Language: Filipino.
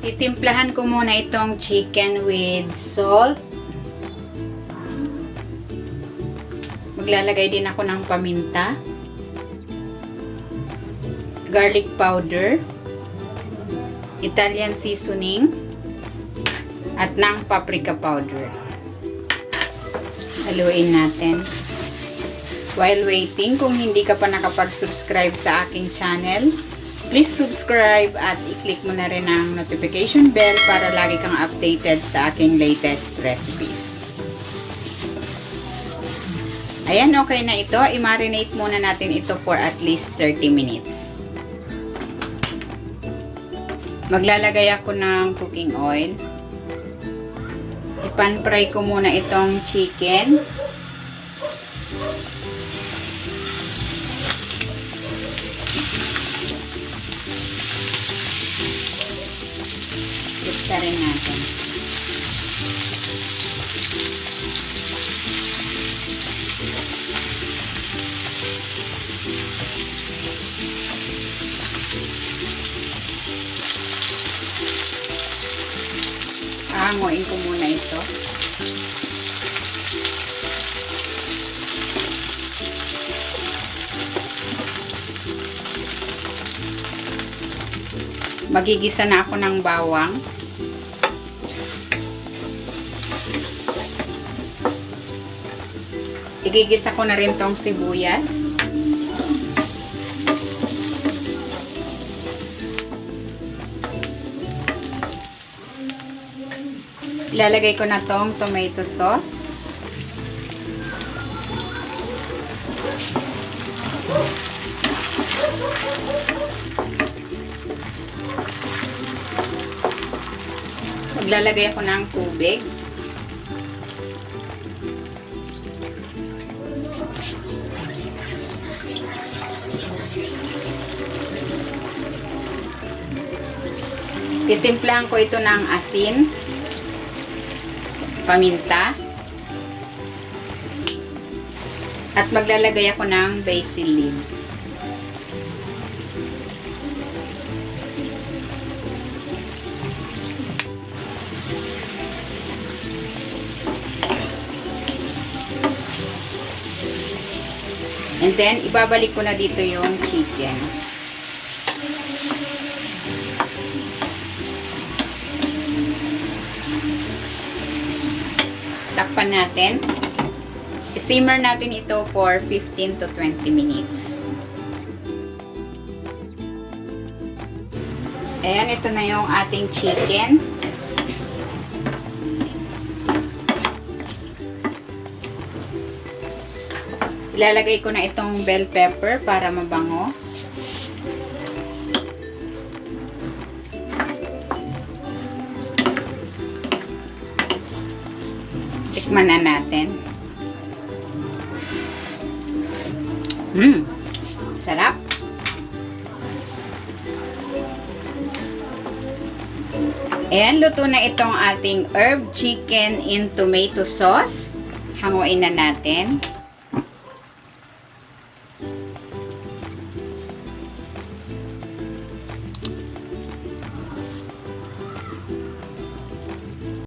Titimplahan ko muna itong chicken with salt. Maglalagay din ako ng paminta, garlic powder, Italian seasoning, at ng paprika powder. Haluin natin. While waiting, kung hindi ka pa nakapag-subscribe sa aking channel, please subscribe at i-click mo na rin ang notification bell para lagi kang updated sa aking latest recipes. Ayan, okay na ito. I-marinate muna natin ito for at least 30 minutes. Maglalagay ako ng cooking oil. Ipan-fry ko muna itong chicken. Ikta rin natin. Hanguin ko muna ito. Magigisa na ako ng bawang. Igigisa ko na rin tong sibuyas. Ilalagay ko na tong tomato sauce. Maglalagay ako ng tubig. Titimplahan ko ito ng asin, paminta, at maglalagay ako ng basil leaves. And then, ibabalik ko na dito yung chicken. Takpan natin. I-simmer natin ito for 15 to 20 minutes. Ayan, ito na yung ating chicken. Ilalagay ko na itong bell pepper para mabango. Tikman na natin. Sarap. Ayan, luto na itong ating herb chicken in tomato sauce. Hanguin na natin.